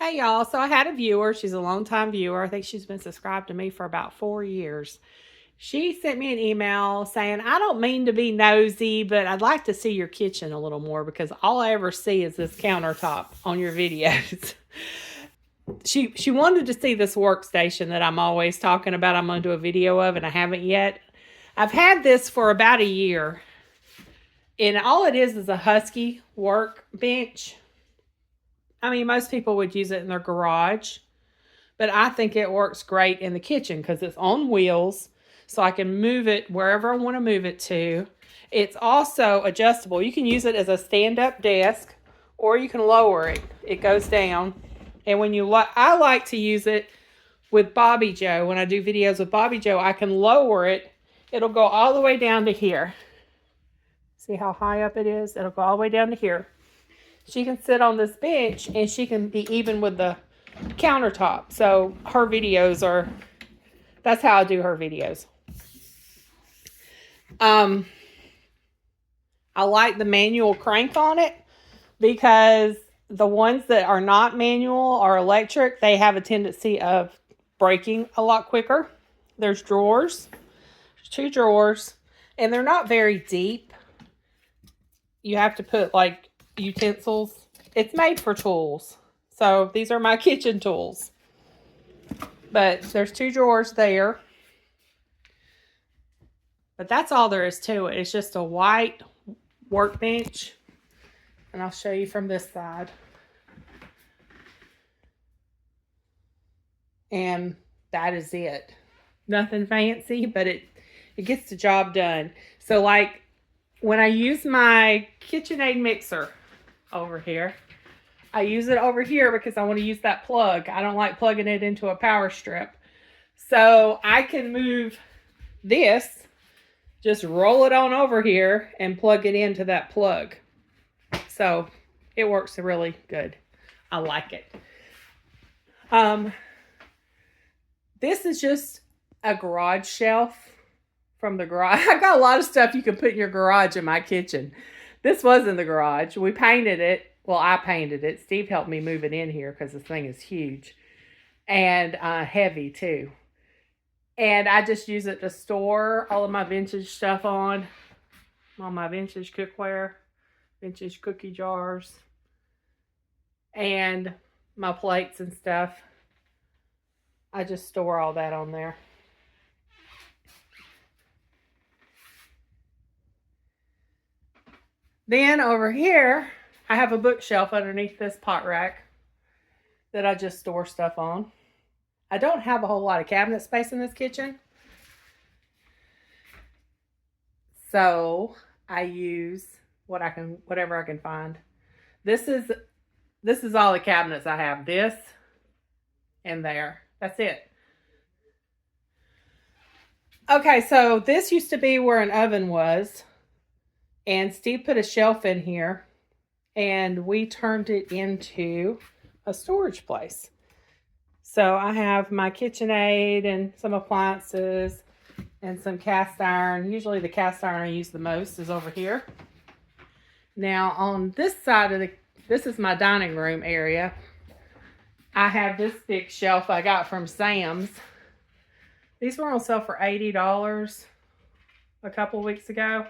Hey y'all, so I had a viewer. She's a longtime viewer. I think she's been subscribed to me for about 4 years. She sent me an email saying, I don't mean to be nosy, but I'd like to see your kitchen a little more because all I ever see is this countertop on your videos. She wanted to see this workstation that I'm always talking about. I'm going to do a video of, and I haven't yet. I've had this for about a year, and all it is a Husky Workbench. I mean, most people would use it in their garage, but I think it works great in the kitchen because it's on wheels, so I can move it wherever I want to move it to. It's also adjustable. You can use it as a stand-up desk, or you can lower it. It goes down. And when I like to use it with Bobbi Jo. When I do videos with Bobbi Jo, I can lower it. It'll go all the way down to here. See how high up it is? It'll go all the way down to here. She can sit on this bench and she can be even with the countertop. So her videos that's how I do her videos. I like the manual crank on it because the ones that are not manual or electric, they have a tendency of breaking a lot quicker. There's drawers. There's 2 drawers, and they're not very deep. You have to put like utensils. It's made for tools. So these are my kitchen tools. But there's 2 drawers there. But that's all there is to it. It's just a white workbench. And I'll show you from this side. And that is it. Nothing fancy, but it gets the job done. So like when I use my KitchenAid mixer over here, I use it over here because I want to use that plug. I don't like plugging it into a power strip. So I can move this, just roll it on over here and plug it into that plug. So it works really good. I like it. This is just a garage shelf from the garage. I've got a lot of stuff you can put in your garage in my kitchen. This was in the garage. We painted it. Well, I painted it. Steve helped me move it in here because this thing is huge and heavy too. And I just use it to store all of my vintage stuff on. All my vintage cookware, vintage cookie jars, and my plates and stuff. I just store all that on there. Then over here, I have a bookshelf underneath this pot rack that I just store stuff on. I don't have a whole lot of cabinet space in this kitchen. So I use whatever I can find. This is all the cabinets I have. This and there. That's it. Okay, so this used to be where an oven was. And Steve put a shelf in here. And we turned it into a storage place. So I have my KitchenAid and some appliances and some cast iron. Usually the cast iron I use the most is over here. Now on this side this is my dining room area. I have this big shelf I got from Sam's. These were on sale for $80 a couple of weeks ago.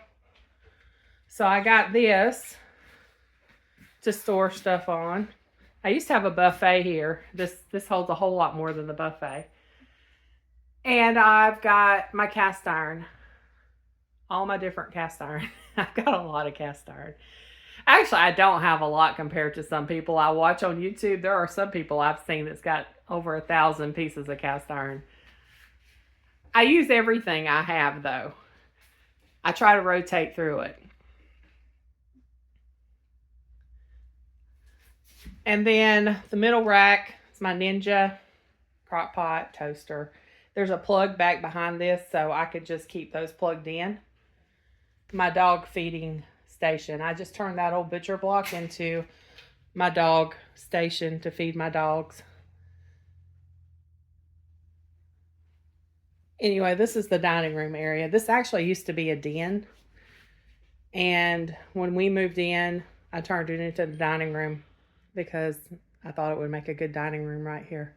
So I got this to store stuff on. I used to have a buffet here. This holds a whole lot more than the buffet. And I've got my cast iron. All my different cast iron. I've got a lot of cast iron. Actually, I don't have a lot compared to some people I watch on YouTube. There are some people I've seen that's got over 1,000 pieces of cast iron. I use everything I have, though. I try to rotate through it. And then the middle rack is my Ninja crock pot, toaster. There's a plug back behind this, so I could just keep those plugged in. My dog feeding station. I just turned that old butcher block into my dog station to feed my dogs. Anyway, this is the dining room area. This actually used to be a den. And when we moved in, I turned it into the dining room because I thought it would make a good dining room right here.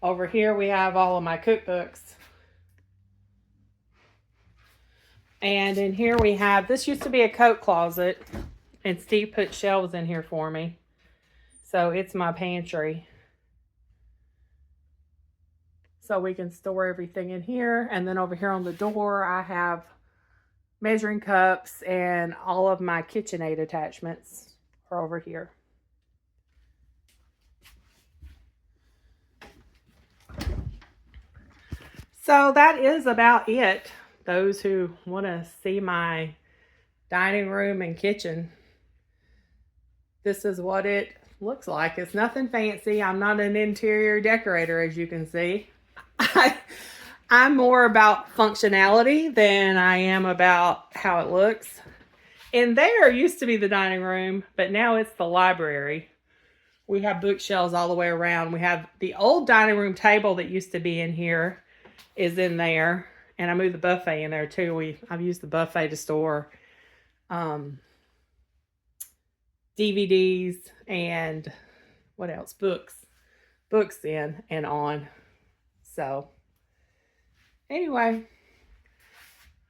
Over here we have all of my cookbooks. And in here we have, this used to be a coat closet, and Steve put shelves in here for me. So it's my pantry. So we can store everything in here. And then over here on the door, I have measuring cups, and all of my KitchenAid attachments are over here. So that is about it. Those who want to see my dining room and kitchen, this is what it looks like. It's nothing fancy. I'm not an interior decorator, as you can see. I'm more about functionality than I am about how it looks. And there used to be the dining room, but now it's the library. We have bookshelves all the way around. We have the old dining room table that used to be in here is in there. And I moved the buffet in there too. I've used the buffet to store DVDs and what else? Books in and on. So anyway,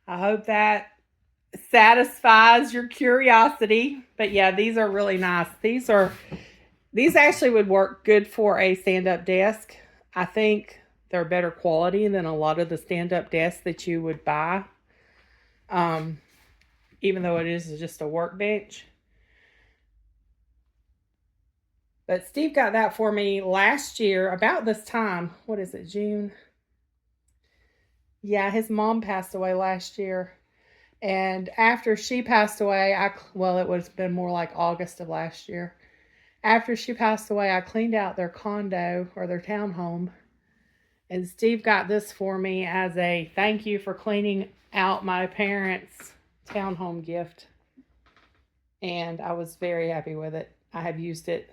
I hope that satisfies your curiosity. But yeah, these are really nice. These actually would work good for a stand-up desk. I think they're better quality than a lot of the stand-up desks that you would buy. Even though it is just a workbench. But Steve got that for me last year, about this time. What is it, June? Yeah, his mom passed away last year. And after she passed away, well, it would have been more like August of last year. After she passed away, I cleaned out their condo or their townhome. And Steve got this for me as a thank you for cleaning out my parents' townhome gift. And I was very happy with it. I have used it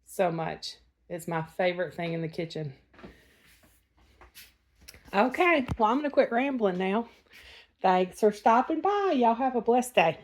so much. It's my favorite thing in the kitchen. Okay, well, I'm going to quit rambling now. Thanks for stopping by. Y'all have a blessed day.